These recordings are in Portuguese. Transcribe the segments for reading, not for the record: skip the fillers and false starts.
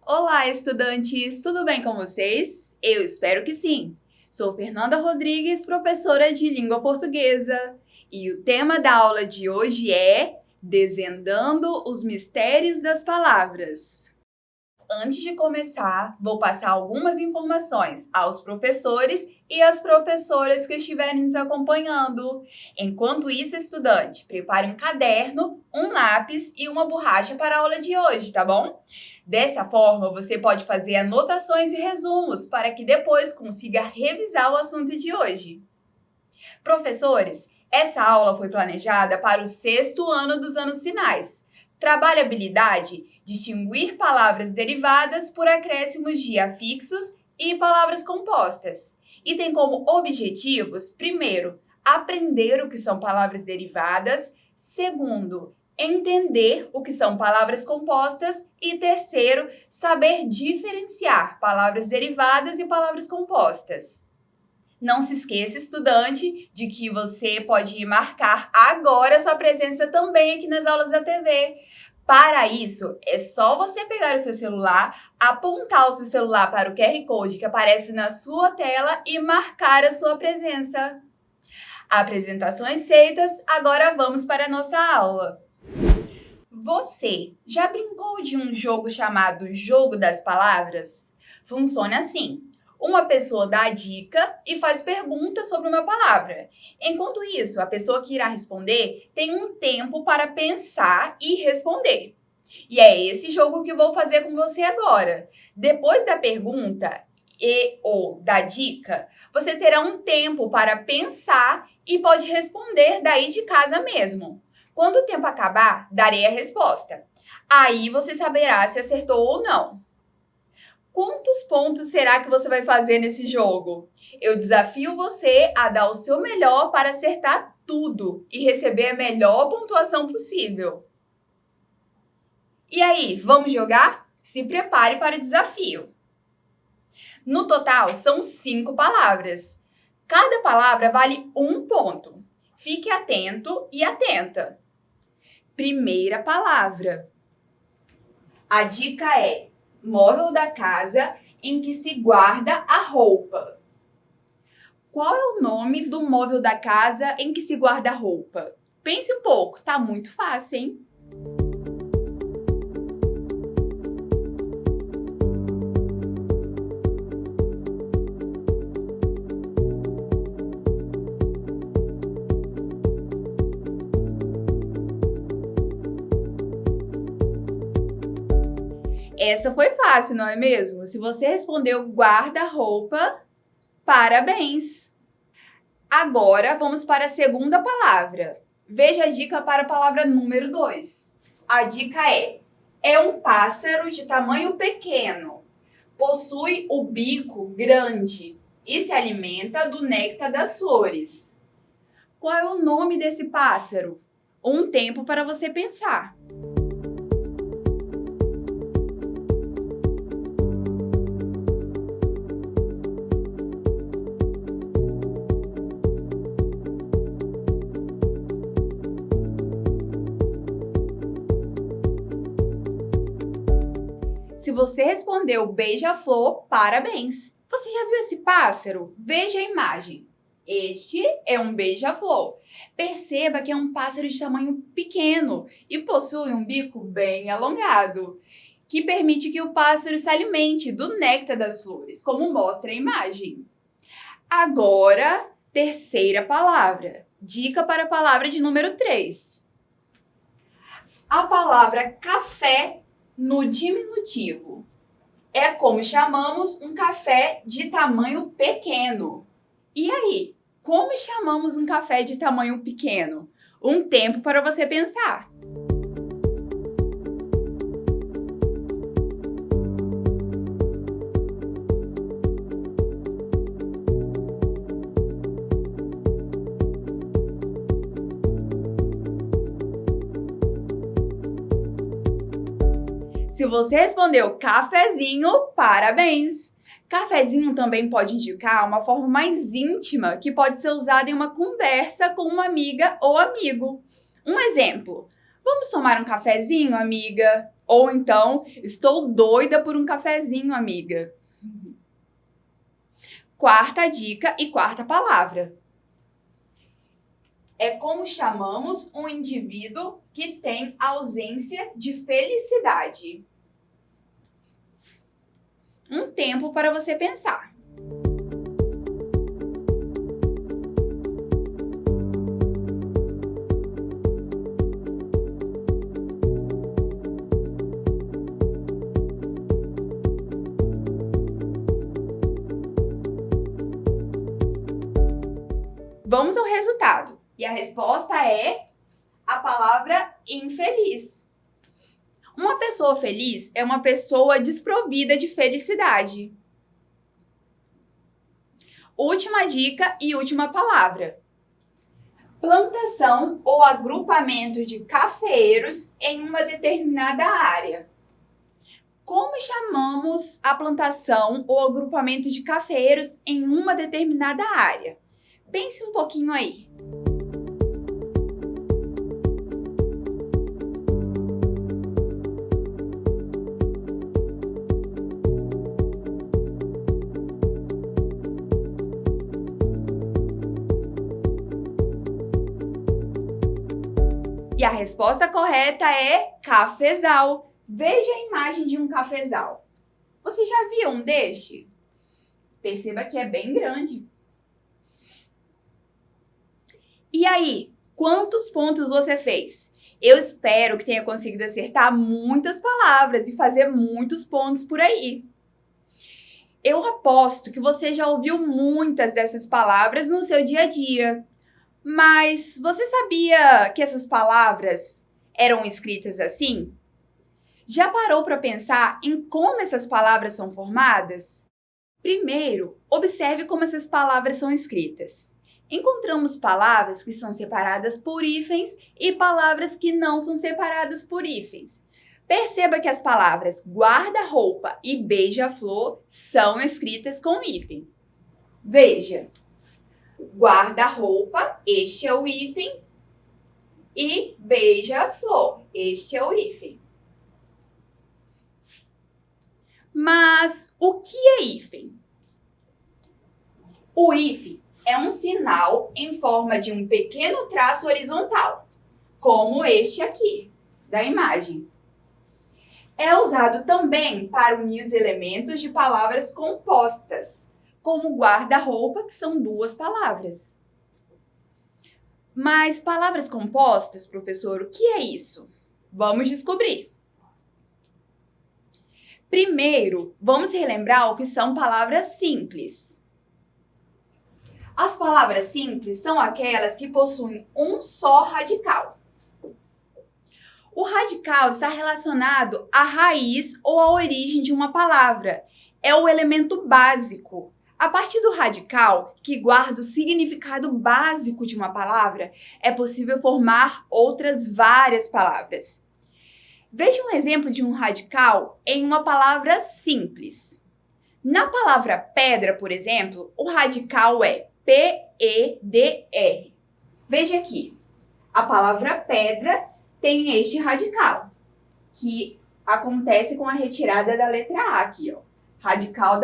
Olá, estudantes! Tudo bem com vocês? Eu espero que sim! Sou Fernanda Rodrigues, professora de língua portuguesa, e o tema da aula de hoje é Desvendando os Mistérios das Palavras. Antes de começar, vou passar algumas informações aos professores e às professoras que estiverem nos acompanhando. Enquanto isso, estudante, prepare um caderno, um lápis e uma borracha para a aula de hoje, tá bom? Dessa forma, você pode fazer anotações e resumos para que depois consiga revisar o assunto de hoje. Professores, essa aula foi planejada para o 6º ano dos anos finais. Trabalhe a habilidade distinguir palavras derivadas por acréscimos de afixos e palavras compostas. E tem como objetivos, primeiro, aprender o que são palavras derivadas, segundo, entender o que são palavras compostas e terceiro, saber diferenciar palavras derivadas e palavras compostas. Não se esqueça, estudante, de que você pode marcar agora sua presença também aqui nas aulas da TV. Para isso, é só você pegar o seu celular, apontar o seu celular para o QR Code que aparece na sua tela e marcar a sua presença. Apresentações feitas, agora vamos para a nossa aula. Você já brincou de um jogo chamado Jogo das Palavras? Funciona assim. Uma pessoa dá a dica e faz perguntas sobre uma palavra. Enquanto isso, a pessoa que irá responder tem um tempo para pensar e responder. E é esse jogo que eu vou fazer com você agora. Depois da pergunta ou da dica, você terá um tempo para pensar e pode responder daí de casa mesmo. Quando o tempo acabar, darei a resposta. Aí você saberá se acertou ou não. Quantos pontos será que você vai fazer nesse jogo? Eu desafio você a dar o seu melhor para acertar tudo e receber a melhor pontuação possível. E aí, vamos jogar? Se prepare para o desafio. No total, são 5 palavras. Cada palavra vale 1 ponto. Fique atento e atenta. Primeira palavra. A dica é móvel da casa em que se guarda a roupa. Qual é o nome do móvel da casa em que se guarda a roupa? Pense um pouco, tá muito fácil, hein? Essa foi fácil, não é mesmo? Se você respondeu guarda-roupa, parabéns! Agora, vamos para a segunda palavra. Veja a dica para a palavra número 2. A dica é um pássaro de tamanho pequeno. Possui o bico grande e se alimenta do néctar das flores. Qual é o nome desse pássaro? Um tempo para você pensar. Se você respondeu beija-flor, parabéns! Você já viu esse pássaro? Veja a imagem. Este é um beija-flor. Perceba que é um pássaro de tamanho pequeno e possui um bico bem alongado, que permite que o pássaro se alimente do néctar das flores, como mostra a imagem. Agora, terceira palavra. Dica para a palavra de número 3. A palavra café no diminutivo. É como chamamos um café de tamanho pequeno. E aí, como chamamos um café de tamanho pequeno? Um tempo para você pensar. Se você respondeu cafezinho, parabéns! Cafezinho também pode indicar uma forma mais íntima que pode ser usada em uma conversa com uma amiga ou amigo. Um exemplo: vamos tomar um cafezinho, amiga? Ou então, estou doida por um cafezinho, amiga. Quarta dica e quarta palavra. É como chamamos um indivíduo que tem ausência de felicidade. Um tempo para você pensar. Vamos ao resultado. E a resposta é a palavra infeliz. Uma pessoa feliz é uma pessoa desprovida de felicidade. Última dica e última palavra. Plantação ou agrupamento de cafeeiros em uma determinada área. Como chamamos a plantação ou agrupamento de cafeeiros em uma determinada área? Pense um pouquinho aí. E a resposta correta é cafezal. Veja a imagem de um cafezal. Você já viu um deste? Perceba que é bem grande. E aí, quantos pontos você fez? Eu espero que tenha conseguido acertar muitas palavras e fazer muitos pontos por aí. Eu aposto que você já ouviu muitas dessas palavras no seu dia a dia. Mas você sabia que essas palavras eram escritas assim? Já parou para pensar em como essas palavras são formadas? Primeiro, observe como essas palavras são escritas. Encontramos palavras que são separadas por hífens e palavras que não são separadas por hífens. Perceba que as palavras guarda-roupa e beija-flor são escritas com hífen. Veja, guarda-roupa, este é o hífen, e beija-flor, este é o hífen. Mas o que é hífen? O hífen é um sinal em forma de um pequeno traço horizontal, como este aqui, da imagem. É usado também para unir os elementos de palavras compostas, como guarda-roupa, que são duas palavras. Mas palavras compostas, professor, o que é isso? Vamos descobrir. Primeiro, vamos relembrar o que são palavras simples. As palavras simples são aquelas que possuem um só radical. O radical está relacionado à raiz ou à origem de uma palavra. É o elemento básico. A partir do radical, que guarda o significado básico de uma palavra, é possível formar outras várias palavras. Veja um exemplo de um radical em uma palavra simples. Na palavra pedra, por exemplo, o radical é P-E-D-R. Veja aqui, a palavra pedra tem este radical, que acontece com a retirada da letra A aqui, ó. Radical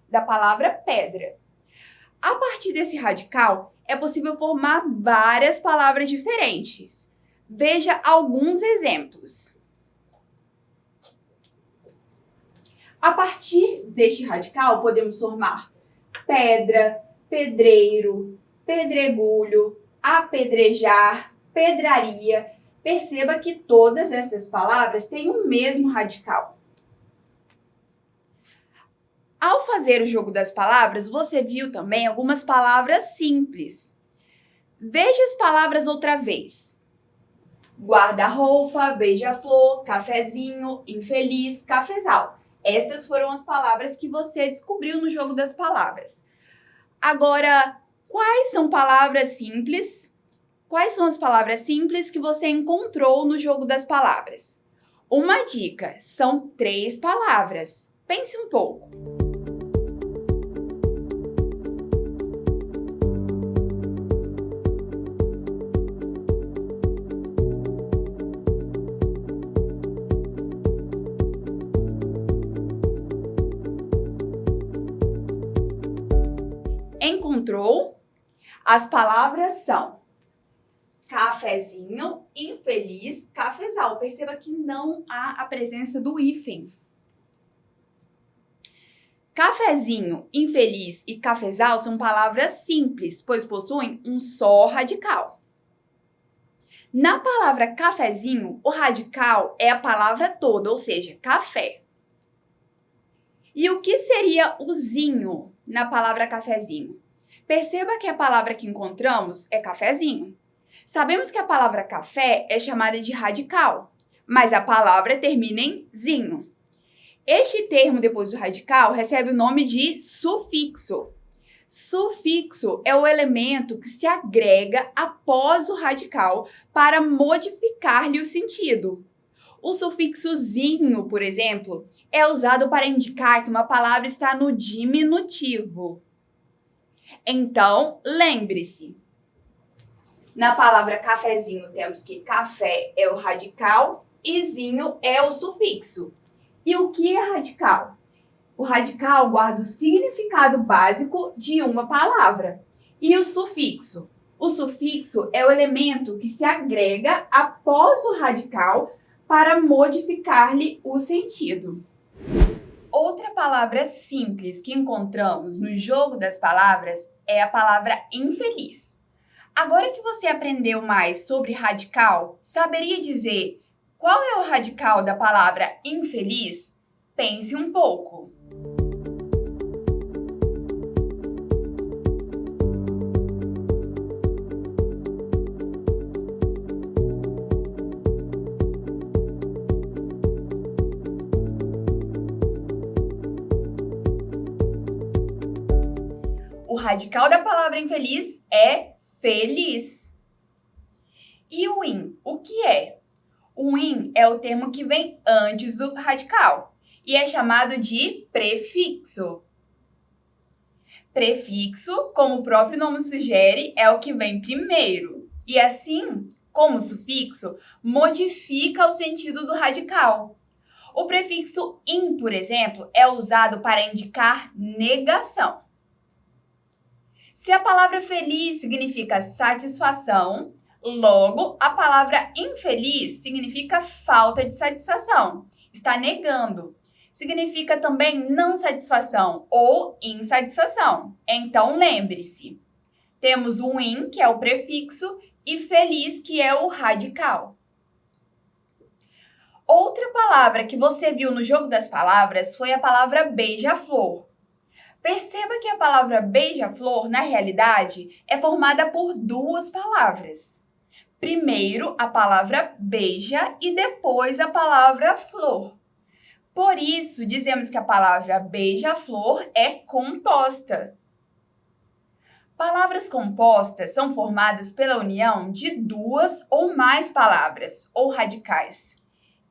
da palavra pedra. A partir desse radical, é possível formar várias palavras diferentes. Veja alguns exemplos. A partir deste radical, podemos formar pedra, pedreiro, pedregulho, apedrejar, pedraria. Perceba que todas essas palavras têm o mesmo radical. Ao fazer o jogo das palavras, você viu também algumas palavras simples. Veja as palavras outra vez. Guarda-roupa, beija-flor, cafezinho, infeliz, cafezal. Estas foram as palavras que você descobriu no jogo das palavras. Agora, quais são palavras simples? Quais são as palavras simples que você encontrou no jogo das palavras? Uma dica: são 3 palavras. Pense um pouco. Encontrou? As palavras são cafezinho, infeliz, cafezal. Perceba que não há a presença do hífen. Cafezinho, infeliz e cafezal são palavras simples, pois possuem um só radical. Na palavra cafezinho, o radical é a palavra toda, ou seja, café. E o que seria o zinho na palavra cafezinho? Perceba que a palavra que encontramos é cafezinho. Sabemos que a palavra café é chamada de radical, mas a palavra termina em zinho. Este termo depois do radical recebe o nome de sufixo. Sufixo é o elemento que se agrega após o radical para modificar-lhe o sentido. O sufixo zinho, por exemplo, é usado para indicar que uma palavra está no diminutivo. Então, lembre-se, na palavra cafezinho temos que café é o radical e zinho é o sufixo. E o que é radical? O radical guarda o significado básico de uma palavra. E o sufixo? O sufixo é o elemento que se agrega após o radical para modificar-lhe o sentido. Outra palavra simples que encontramos no jogo das palavras é a palavra infeliz. Agora que você aprendeu mais sobre radical, saberia dizer qual é o radical da palavra infeliz? Pense um pouco. O radical da palavra infeliz é feliz. E o in, o que é? O in é o termo que vem antes do radical e é chamado de prefixo. Prefixo, como o próprio nome sugere, é o que vem primeiro. E assim, como sufixo, modifica o sentido do radical. O prefixo in, por exemplo, é usado para indicar negação. Se a palavra feliz significa satisfação, logo a palavra infeliz significa falta de satisfação, está negando. Significa também não satisfação ou insatisfação. Então lembre-se, temos o in, que é o prefixo, e feliz, que é o radical. Outra palavra que você viu no jogo das palavras foi a palavra beija-flor. Perceba que a palavra beija-flor, na realidade, é formada por 2 palavras. Primeiro, a palavra beija e depois a palavra flor. Por isso, dizemos que a palavra beija-flor é composta. Palavras compostas são formadas pela união de 2 ou mais palavras, ou radicais.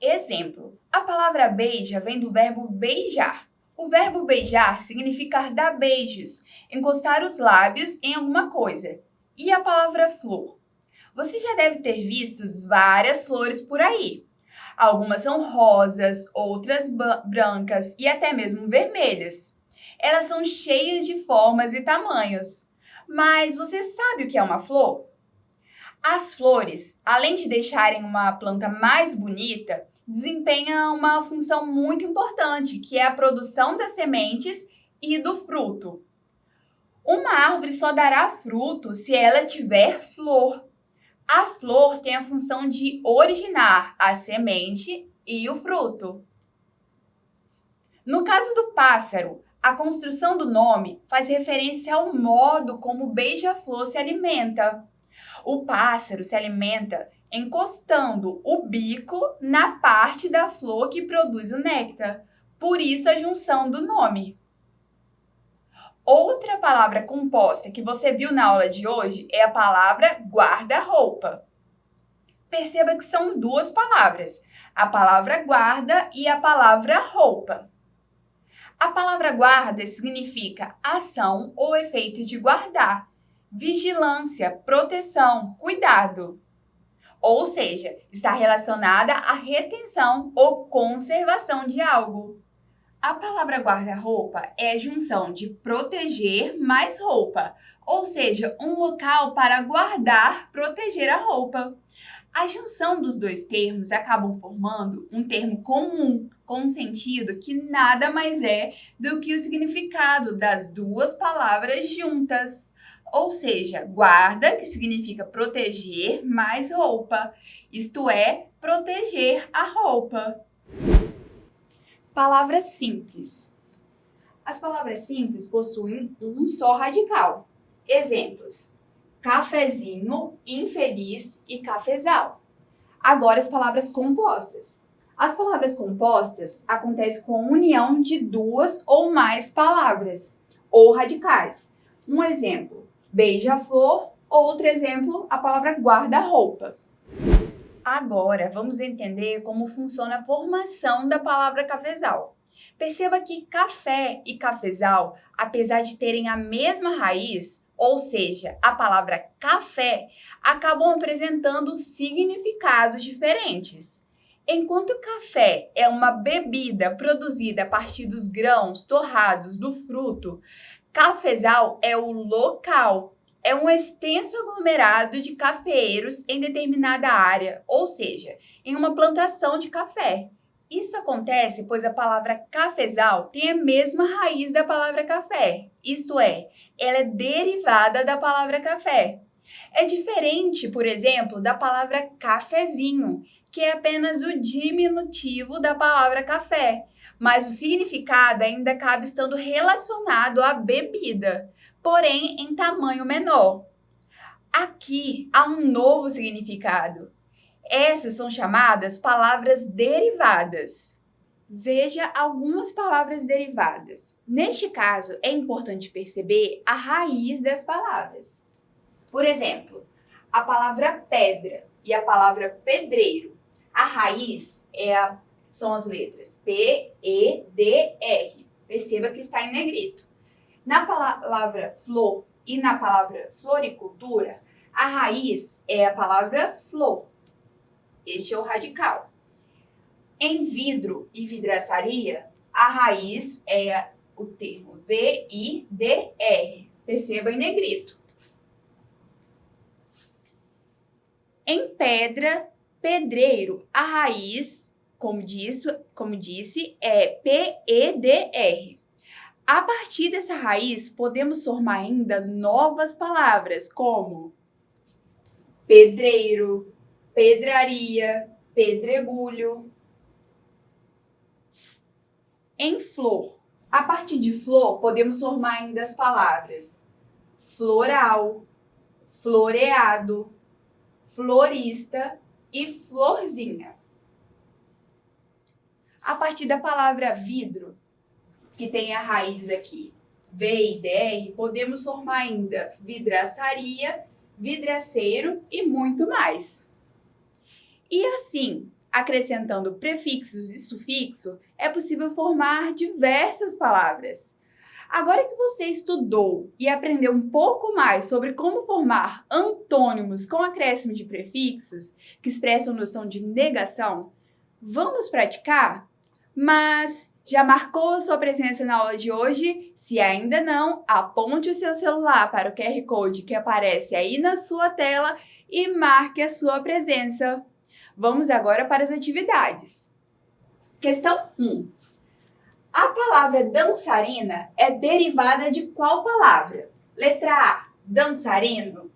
Exemplo, a palavra beija vem do verbo beijar. O verbo beijar significa dar beijos, encostar os lábios em alguma coisa. E a palavra flor? Você já deve ter visto várias flores por aí. Algumas são rosas, outras brancas e até mesmo vermelhas. Elas são cheias de formas e tamanhos. Mas você sabe o que é uma flor? As flores, além de deixarem uma planta mais bonita, desempenham uma função muito importante, que é a produção das sementes e do fruto. Uma árvore só dará fruto se ela tiver flor. A flor tem a função de originar a semente e o fruto. No caso do pássaro, a construção do nome faz referência ao modo como o beija-flor se alimenta. O pássaro se alimenta encostando o bico na parte da flor que produz o néctar. Por isso a junção do nome. Outra palavra composta que você viu na aula de hoje é a palavra guarda-roupa. Perceba que são 2 palavras. a palavra guarda e a palavra roupa. A palavra guarda significa ação ou efeito de guardar, vigilância, proteção, cuidado. Ou seja, está relacionada à retenção ou conservação de algo. A palavra guarda-roupa é a junção de proteger mais roupa, ou seja, um local para guardar, proteger a roupa. A junção dos dois termos acabam formando um termo comum, com um sentido que nada mais é do que o significado das duas palavras juntas. Ou seja, guarda, que significa proteger, mais roupa, isto é, proteger a roupa. Palavras simples. As palavras simples possuem um só radical. Exemplos: cafezinho, infeliz e cafezal. Agora as palavras compostas. As palavras compostas acontecem com a união de duas ou mais palavras ou radicais. Um exemplo, beija-flor. Outro exemplo, a palavra guarda-roupa. Agora vamos entender como funciona a formação da palavra cafezal. Perceba que café e cafezal, apesar de terem a mesma raiz, ou seja, a palavra café, acabam apresentando significados diferentes. Enquanto café é uma bebida produzida a partir dos grãos torrados do fruto, cafezal é o local, é um extenso aglomerado de cafeeiros em determinada área, ou seja, em uma plantação de café. Isso acontece pois a palavra cafezal tem a mesma raiz da palavra café, isto é, ela é derivada da palavra café. É diferente, por exemplo, da palavra cafezinho, que é apenas o diminutivo da palavra café, mas o significado ainda acaba estando relacionado à bebida, porém em tamanho menor. Aqui há um novo significado. Essas são chamadas palavras derivadas. Veja algumas palavras derivadas. Neste caso, é importante perceber a raiz das palavras. Por exemplo, a palavra pedra e a palavra pedreiro. A raiz são as letras P, E, D, R. Perceba que está em negrito. Na palavra flor e na palavra floricultura, a raiz é a palavra flor. Este é o radical. Em vidro e vidraçaria, a raiz é o termo V-I-D-R. Perceba em negrito. Em pedra, pedreiro, a raiz, como disse, é P-E-D-R. A partir dessa raiz, podemos formar ainda novas palavras, como pedreiro, pedraria, pedregulho. Em flor, a partir de flor, podemos formar ainda as palavras floral, floreado, florista e florzinha. A partir da palavra vidro, que tem a raiz aqui, V-I-D-R, podemos formar ainda vidraçaria, vidraceiro e muito mais. E assim, acrescentando prefixos e sufixos, é possível formar diversas palavras. Agora que você estudou e aprendeu um pouco mais sobre como formar antônimos com acréscimo de prefixos, que expressam noção de negação, vamos praticar? Mas já marcou sua presença na aula de hoje? Se ainda não, aponte o seu celular para o QR Code que aparece aí na sua tela e marque a sua presença. Vamos agora para as atividades. Questão 1. A palavra dançarina é derivada de qual palavra? Letra A, dançarino.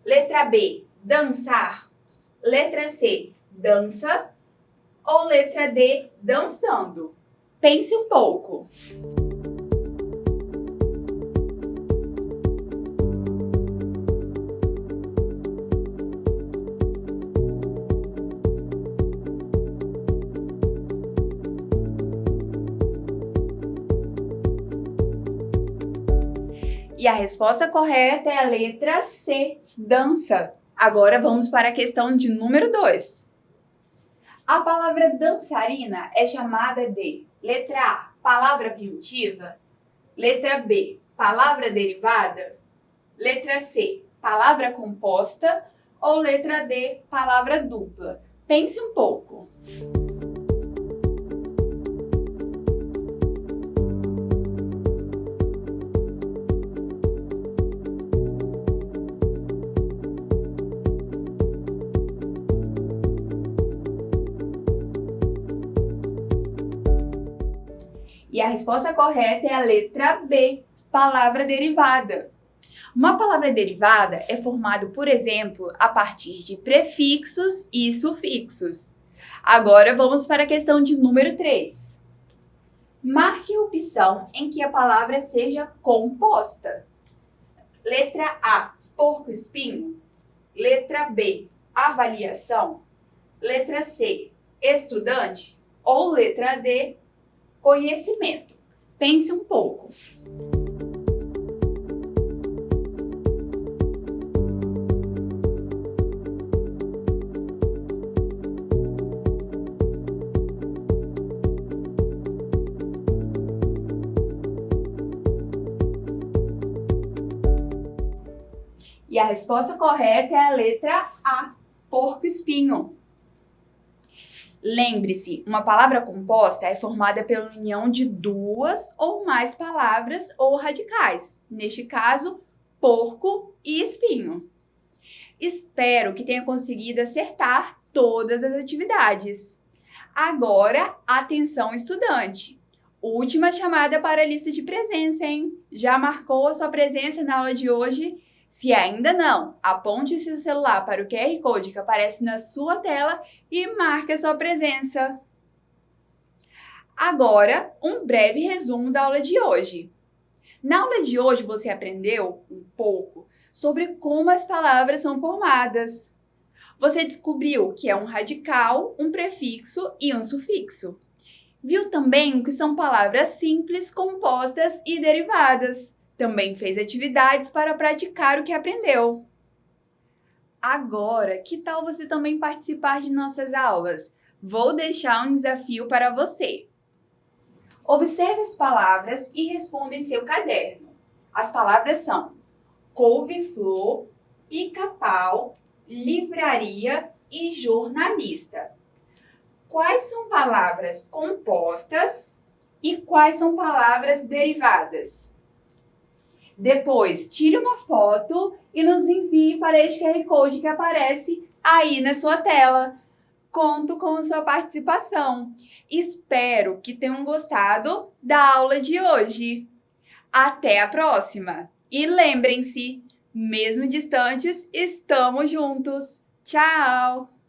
Letra B, dançar. Letra C, dança. Ou letra D, dançando? Pense um pouco. E a resposta correta é a letra C, dança. Agora vamos para a questão de número 2. A palavra dançarina é chamada de letra A, palavra primitiva, letra B, palavra derivada, letra C, palavra composta ou letra D, palavra dupla. Pense um pouco. E a resposta correta é a letra B, palavra derivada. Uma palavra derivada é formada, por exemplo, a partir de prefixos e sufixos. Agora vamos para a questão de número 3. Marque a opção em que a palavra seja composta. Letra A, porco-espinho. Letra B, avaliação. Letra C, estudante. Ou letra D, conhecimento. Pense um pouco. E a resposta correta é a letra A, porco-espinho. Lembre-se, uma palavra composta é formada pela união de duas ou mais palavras ou radicais. Neste caso, porco e espinho. Espero que tenha conseguido acertar todas as atividades. Agora, atenção estudante. Última chamada para a lista de presença, hein? Já marcou a sua presença na aula de hoje? Se ainda não, aponte seu celular para o QR Code que aparece na sua tela e marque a sua presença. Agora, um breve resumo da aula de hoje. Na aula de hoje, você aprendeu um pouco sobre como as palavras são formadas. Você descobriu que é um radical, um prefixo e um sufixo. Viu também o que são palavras simples, compostas e derivadas. Também fez atividades para praticar o que aprendeu. Agora, que tal você também participar de nossas aulas? Vou deixar um desafio para você. Observe as palavras e responda em seu caderno. As palavras são couve-flor, pica-pau, livraria e jornalista. Quais são palavras compostas e quais são palavras derivadas? Depois, tire uma foto e nos envie para este QR Code que aparece aí na sua tela. Conto com a sua participação. Espero que tenham gostado da aula de hoje. Até a próxima! E lembrem-se, mesmo distantes, estamos juntos. Tchau!